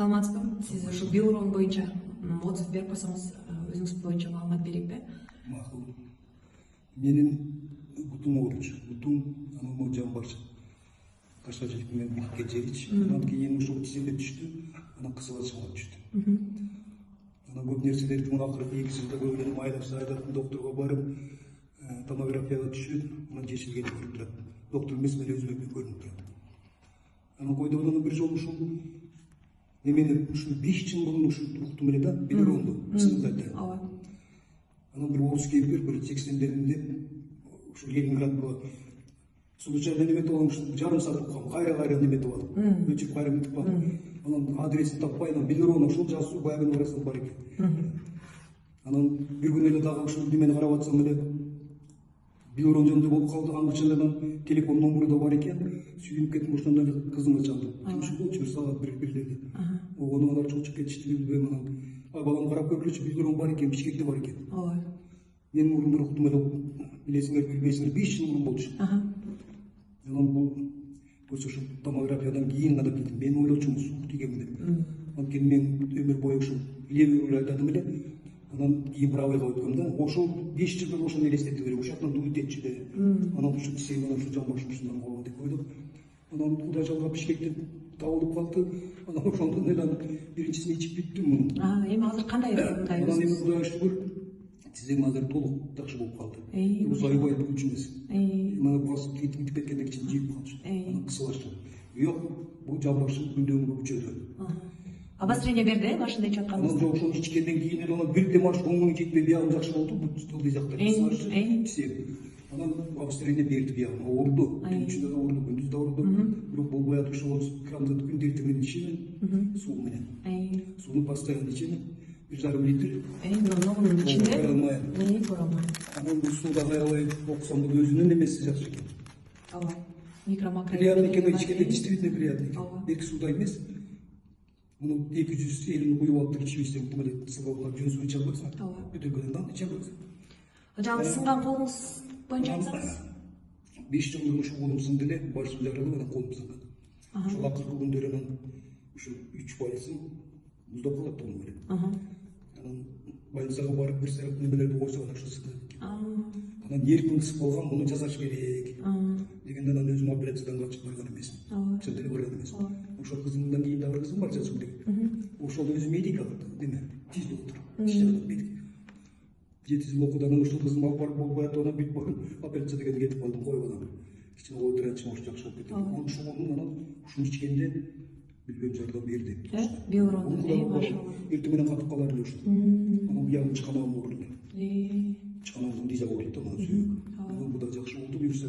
Саламатсызбы. Сиз ушу Белурон боюнча отзыв берип койсоңуз, өзүңүз боюнча маалымат берейикпи? Макул. Менин бутум ооручу. Бутум анан жамбаш. Кашка жекти мен бутке жегич. Анан кийин ушул тизиме түштү. Анан кысылачка түштү. Анан көп нерселерди мына акыркы 2 жылда көргөнүм айлап докторго барып, томографияга түшүп, анан жешилген көрүнүп турат. Доктор эмес, мен өзүмө көрүнүп турат. Анан койдо анан бир жолу ушул немени ушул 5 жыл мурун ушул уктум эле да, Белуронду, сыныкта. Ооба. Анан бир орус кейпкер бир 80-леринде ушул Ленинградга случайно неметип алам, ушул жарым саат уккам, кайра неметип алам. Өчүп кайра кетип калдым. Анан адресин таппай, анан Белурон ушул жазуу баягынын арасында бар экен. Анан бир күнү эле дагы ушул немени карап атсам эле Белурон жөнүндө болуп калды, аңчылар анан телефон номеру да бар экен. Сүйүнүп кеттим, ошондон эле кызыма чалдым. Тимиш болчу бир саат бирлерде. Ону алар чочуп кетишти, билбейм анан. Балам карап көргүлөчү, Белурон бар экен, Бишкекте бар экен. Ооба. Мен мурун бир уктум эле, билесиңер, билбейсиңер, 5 жыл мурун болчу. Анан бул ошо томографиядан кийин гана билдим. Мен ойлочумун суук тийгенин деп. Анткени мен өмүр бою ушул левый руль айдадым эле. Анан кийин правыйга өткөм да. Ошол 5 жылда ошону элестетип берем. Ошол жактан дуйт этчи эле. Анан ушул тисем анан ушул жамбашым ушундан болгон деп ойлоп. Анан Кудай жалга Бишкектен табылып калды. Анан ошондон эле биринчисин ичип бүттүм муну. Эми азыр кандай мындай? Анан эми Кудайга шүгүр, тизем азыр толук жакшы болуп калды. Бул сайбай бүчү эмес. Мына басып кетип кеткенден кийин жийип калчу. Анан кысылачу. Бирок бул жамбашым күндөн-күнгө күчөдү. Обострение берди, башында ичип атканыңызда? Анан жок, ошону ичкенден кийин эле анан бир демаш оңуну жетпей биягым жакшы болду. Бул жакта тисем. Анан обострение берди биягым. Ооруду. Түн ичинде да ооруду, күндүз да ооруду. Бирок болбой атып ошол кранды күндө эртең менен ичемин, суу менен. Сууну постоянно ичемин. 1,5 литр. Ногунун ичинде? Корамай. Анан бул сууда аябай окусам бул өзүнүн эмеси жакшы экен. Ооба. Микро-макро. Приятно экен, ичкенде действительно приятно экен. Бирки сууда эмес. Муну 250 куюп алып ичибесең, мындай сылгылар жөн суу иче албайсың. Бөтөлкөдөн да иче албайсың. Жаңы сынган колуңуз боюнча айтсаңыз? 5 жыл мурун ушу колум сынды эле, башым жаралып, анан колум сынган. Ушул акыркы күндөрү анан ушу 3% муздап калат да муну эле. Анан больницага барып бир сарап немелерди койсо анан ушу сыгат. Анан эркин ысып калган, муну жасаш керек дегенде анан өзүм операциядан качып барган эмесмин. Чын эле барган эмесмин. Ошол кызымдан кийин дагы бир кызым бар, Жазгүл деген. Ошол өзү медик неме, тиз доктор. Медик. 7 жыл окуду, анан ушул кызым алып барып болбой атып, анан бүт операция дегенде кетип калдым, койгон анан. Кичине койдурачы, ошо жакшы болуп кетти. Ошону анан ушуну ичкенде билбейм жардам берди. Белурон, машалла. Эртең менен катып калар эле ушул. Анан биягым чыканагым ооруду. Чыканагым диза болду да, анан сүйүк. Анан бул да жакшы болду, буюрса.